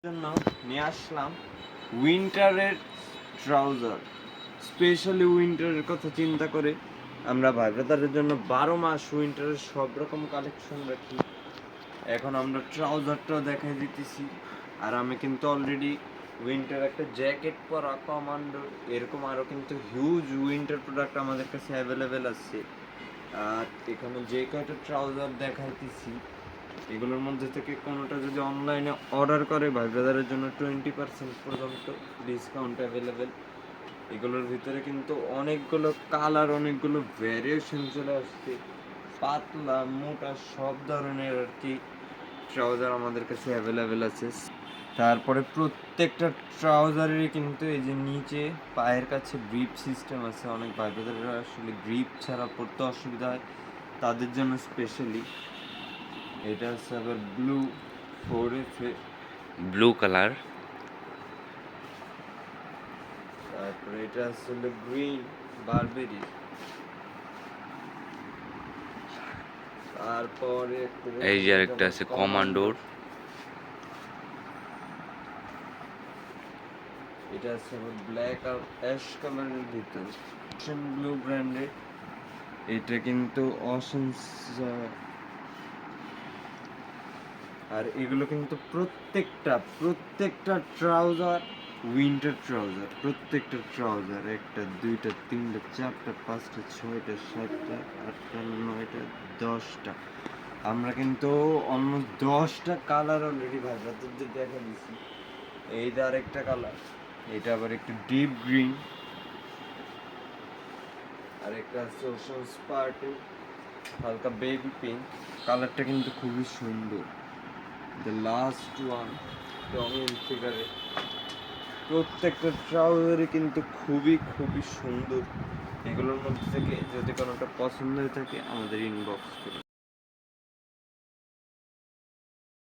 জন্য নিয়ে আসলাম উইন্টারের trouser. Specially উইন্টারের কথা চিন্তা করে আমরা ভাই ব্রাদারের জন্য 12 মাস উইন্টারের সব রকম কালেকশন রাখি। এখন আমরা ট্রাউজারটাও দেখাই দিতেছি। আর আমি কিন্তু অলরেডি উইন্টার একটা জ্যাকেট পরা কমান্ডো, এরকম আরও কিন্তু হিউজ উইন্টার প্রোডাক্ট আমাদের কাছে অ্যাভেলেবেল আছে। আর এখানে যে কয়টা ট্রাউজার দেখাইতেছি এগুলোর মধ্যে থেকে কোনোটা যদি অনলাইনে অর্ডার করে ভাই ব্রাদারের জন্য 20% পর্যন্ত ডিসকাউন্ট অ্যাভেলেবেল। এগুলোর ভিতরে কিন্তু অনেকগুলো কালার, অনেকগুলো ভ্যারিয়েশন চলে আসছে। পাতলা মোটা সব ধরনের আর কি ট্রাউজার আমাদের কাছে অ্যাভেলেবেল আছে। তারপরে প্রত্যেকটা ট্রাউজারেরই কিন্তু এই যে নিচে পায়ের কাছে গ্রিপ সিস্টেম আছে। অনেক ভাই ব্রাদাররা আসলে গ্রিপ ছাড়া পড়তে অসুবিধা হয়, তাদের জন্য স্পেশালি এটা আছে আবার ব্লু 4F ব্লু কালার। তারপরে এটা আসলে গ্রিন বারবেরি। তারপরে এই যে আরেকটা আছে কমান্ডোর। এটা আছে আবার ব্ল্যাক আর অ্যাশ কালারের ভিতরে ব্লু ব্র্যান্ডের। এটা কিন্তু অসম। আর এগুলো কিন্তু প্রত্যেকটা ট্রাউজার উইন্টার ট্রাউজার। প্রত্যেকটা ট্রাউজার 1টা 2টা 3টা 4টা 5টা 6টা 7টা 8টা 9টা 10টা। আমরা কিন্তু অলমোস্ট 10টা কালার অলরেডি ভাই ব্রাদারদের দেখা দিচ্ছি। এই যে আরেকটা কালার, এটা আবার একটু ডিপ গ্রিন। আর একটা আছে ওশান স্পার্টে হালকা বেবি পিঙ্ক। কালারটা কিন্তু খুবই সুন্দর। দ্য লাস্ট ওয়ান ডমিন ফিগারে। প্রত্যেকটা ট্রাউজারই কিন্তু খুবই সুন্দর। এগুলোর মধ্যে থেকে যদি কোনোটা পছন্দ হয়ে থাকে আমাদের ইনবক্স করুন।